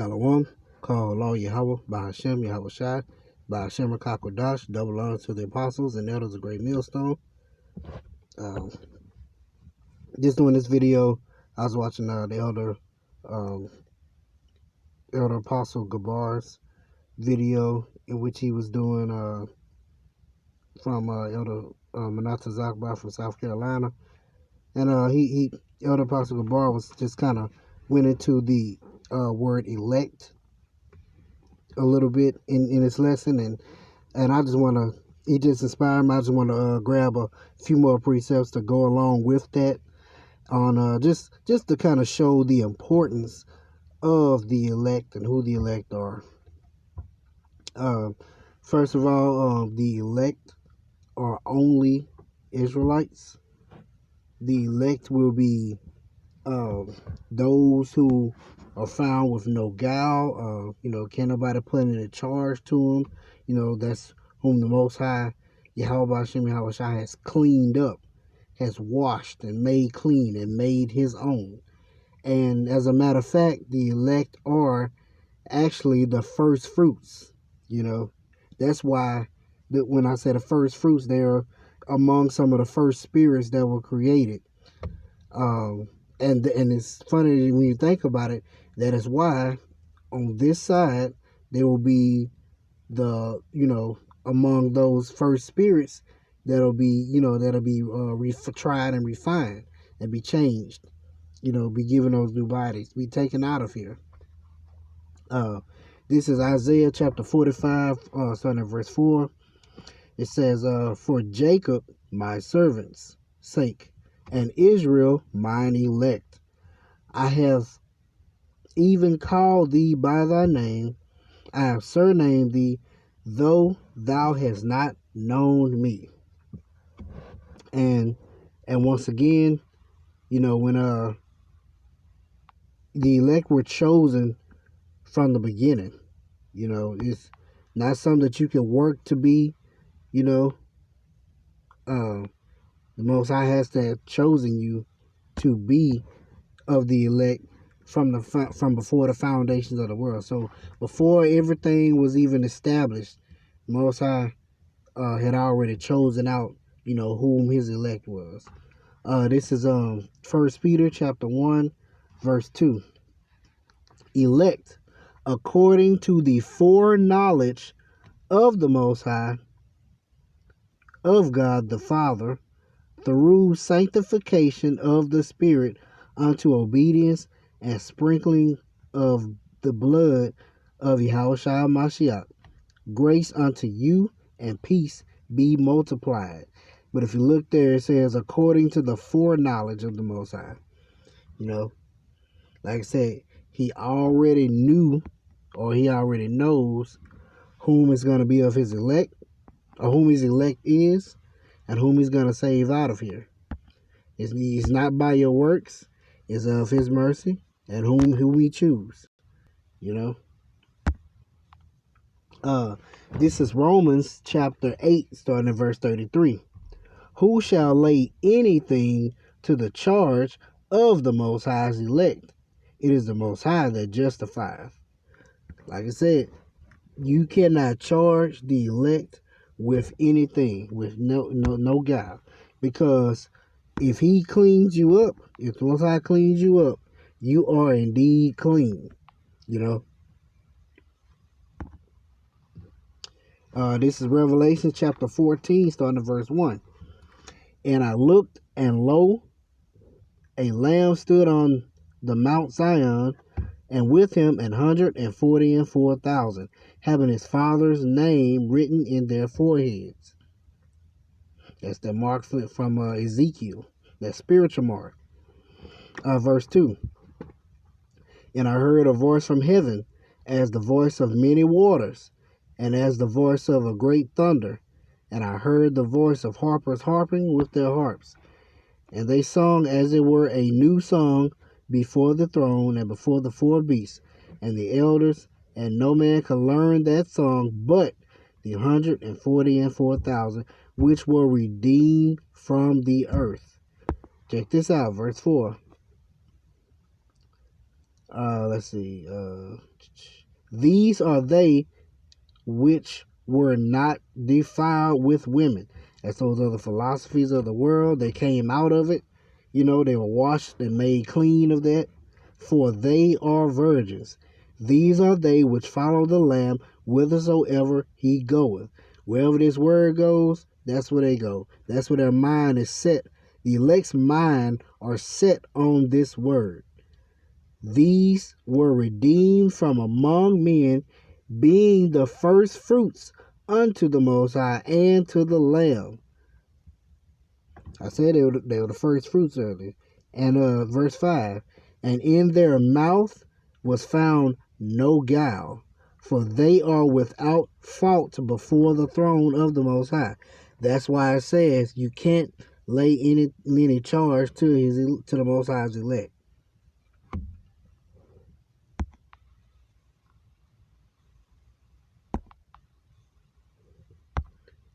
Shalom, call Allah Yahweh, by Hashem, Yahweh Shai, by Hashem Rakakwadash, double honor to the apostles and elders of Great Millstone. Just doing this video, I was watching the elder apostle Gabar's video, in which he was doing from Elder Manasseh Zakbar from South Carolina. And Elder Apostle Gabar was just kind of went into the word elect a little bit in his lesson, and I just want to, he just inspired me. I just want to grab a few more precepts to go along with that, on just to kind of show the importance of the elect and who the elect are. First of all, the elect are only Israelites. The elect will be those who are found with no guile. Can't nobody put any charge to them. That's whom the Most High, Yahweh Hashem Yahweh Shai, has cleaned up, has washed and made clean and made his own. And as a matter of fact, the elect are actually the first fruits. That's why when I say the first fruits, they're among some of the first spirits that were created. And it's funny when you think about it, that is why on this side there will be among those first spirits that'll be tried and refined and be changed, be given those new bodies, be taken out of here. This is Isaiah chapter 45, starting at verse 4. It says, for Jacob my servant's sake, and Israel mine elect, I have even called thee by thy name, I have surnamed thee, though thou hast not known me. And once again, when the elect were chosen from the beginning, it's not something that you can work to be. The Most High has to have chosen you to be of the elect from before the foundations of the world. So before everything was even established, the Most High had already chosen out, whom his elect was. This is 1 Peter chapter 1, verse 2. Elect according to the foreknowledge of the Most High, of God the Father, through sanctification of the Spirit unto obedience and sprinkling of the blood of Yahushua Mashiach. Grace unto you and peace be multiplied. But if you look there, it says according to the foreknowledge of the Most High. Like I said, he already knew, or he already knows, whom is going to be of his elect, or whom his elect is, and whom he's going to save out of here. It's not by your works, it's of his mercy, and who we choose. This is Romans chapter 8, starting at verse 33. Who shall lay anything to the charge of the Most High's elect? It is the Most High that justifieth. Like I said, you cannot charge the elect with anything, with no guile. Because if he cleans you up, if the Most High cleans you up, you are indeed clean. This is Revelation chapter 14, starting at verse 1. And I looked, and lo, a lamb stood on the Mount Zion, and with him 144,000, having his father's name written in their foreheads. That's the mark from Ezekiel, that spiritual mark. Verse 2. And I heard a voice from heaven, as the voice of many waters, and as the voice of a great thunder. And I heard the voice of harpers harping with their harps. And they sung as it were a new song before the throne and before the four beasts and the elders, and no man could learn that song but the 144,000 which were redeemed from the earth. Check this out, verse 4. Let's see. These are they which were not defiled with women. As those other philosophies of the world, they came out of it. They were washed and made clean of that. For they are virgins. These are they which follow the Lamb whithersoever he goeth. Wherever this word goes, that's where they go. That's where their mind is set. The elect's mind are set on this word. These were redeemed from among men, being the first fruits unto the Most High and to the Lamb. I said they were the first fruits earlier. And verse 5, and in their mouth was found no guile, for they are without fault before the throne of the Most High. That's why it says you can't lay any charge to the Most High's elect.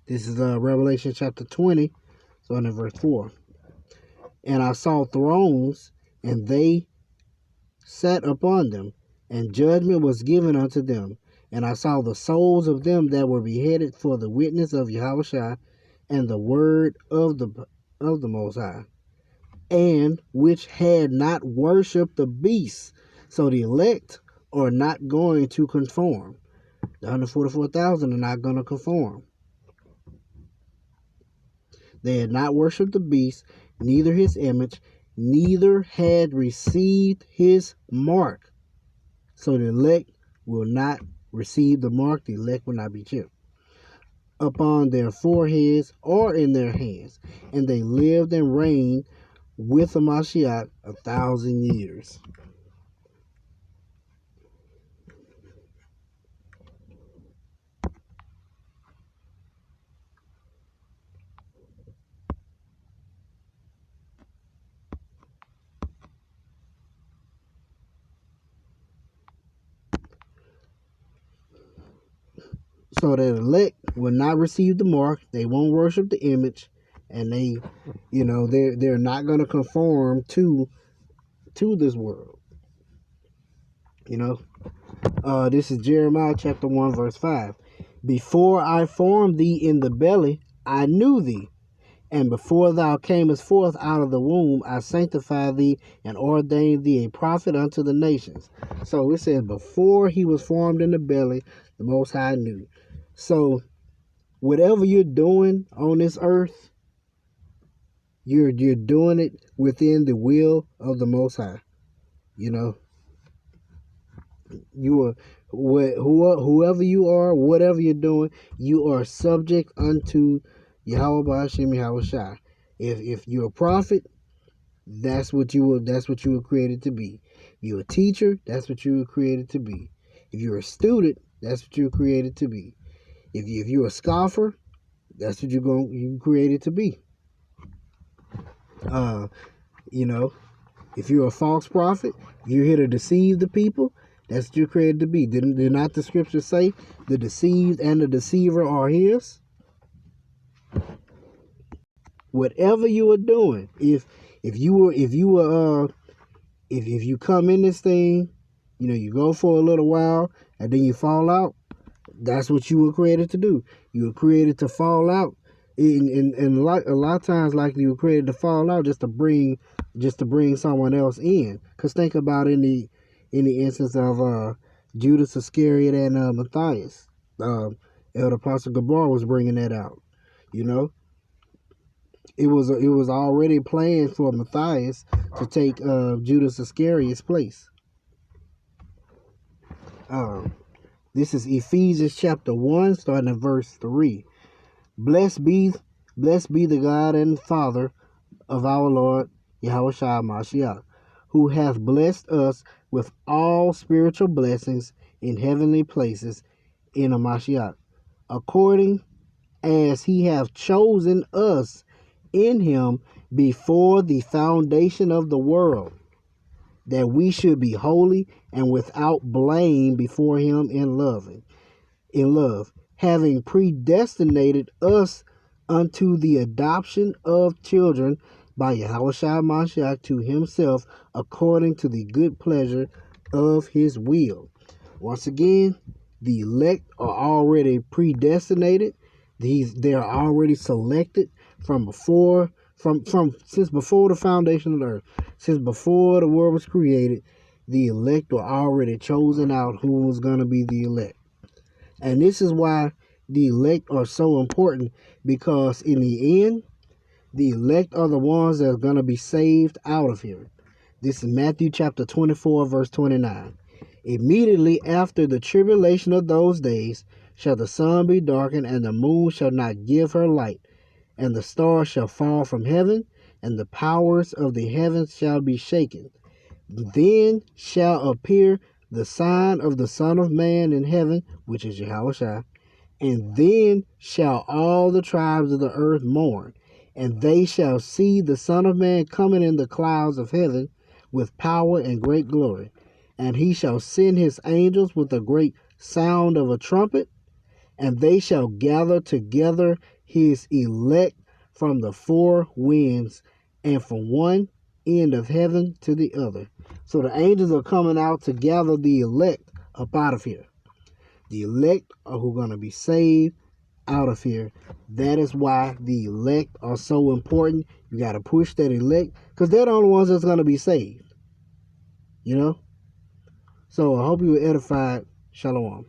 This is Revelation chapter 20, starting in verse 4. And I saw thrones, and they sat upon them, and judgment was given unto them. And I saw the souls of them that were beheaded for the witness of Yahushua and the word of the Most High, and which had not worshipped the beast. So the elect are not going to conform. The 144,000 are not going to conform. They had not worshipped the beast, neither his image, neither had received his mark. So the elect will not receive the mark. The elect will not be chipped upon their foreheads or in their hands. And they lived and reigned with the Mashiach 1,000 years. So the elect will not receive the mark. They won't worship the image, and they're not going to conform to this world. This is Jeremiah chapter 1 verse 5. Before I formed thee in the belly, I knew thee. And before thou camest forth out of the womb, I sanctified thee and ordained thee a prophet unto the nations. So it says, before he was formed in the belly, the Most High knew. So whatever you're doing on this earth, you're doing it within the will of the Most High. You are whoever you are, whatever you're doing, you are subject unto Yahweh Ba'ashem Yahweh Shai. If you're a prophet, that's what you were created to be. If you're a teacher, that's what you were created to be. If you're a student, that's what you were created to be. If you're a scoffer, that's what you created to be. If you're a false prophet, you're here to deceive the people. That's what you're created to be. Did not the scriptures say the deceived and the deceiver are his? Whatever you are doing, if you come in this thing, you go for a little while and then you fall out. That's what you were created to do. You were created to fall out, and a lot of times, like, you were created to fall out just to bring someone else in. Cause think about in the instance of Judas Iscariot and Matthias, Elder Apostle Gabar was bringing that out. It was already planned for Matthias to take Judas Iscariot's place. This is Ephesians chapter 1, starting at verse 3. Blessed be the God and Father of our Lord Yahushua Mashiach, who hath blessed us with all spiritual blessings in heavenly places in a Mashiach, according as he hath chosen us in him before the foundation of the world, that we should be holy and without blame before him in love, having predestinated us unto the adoption of children by Yahushua Mashiach to himself, according to the good pleasure of his will. Once again, the elect are already predestinated. They are already selected from before, from since before the foundation of the earth, since before the world was created. The elect were already chosen out who was going to be the elect. And this is why the elect are so important, because in the end, the elect are the ones that are going to be saved out of here. This is Matthew chapter 24, verse 29. Immediately after the tribulation of those days shall the sun be darkened, and the moon shall not give her light, and the stars shall fall from heaven, and the powers of the heavens shall be shaken. Then shall appear the sign of the Son of Man in heaven, which is Yahushua. And then shall all the tribes of the earth mourn, and they shall see the Son of Man coming in the clouds of heaven with power and great glory. And he shall send his angels with a great sound of a trumpet, and they shall gather together his elect from the four winds, and from one end of heaven to the other. So the angels are coming out to gather the elect up out of here. The elect are who are going to be saved out of here. That is why the elect are so important. You got to push that elect, because they're the only ones that's going to be saved. You know? So I hope you were edified. Shalom.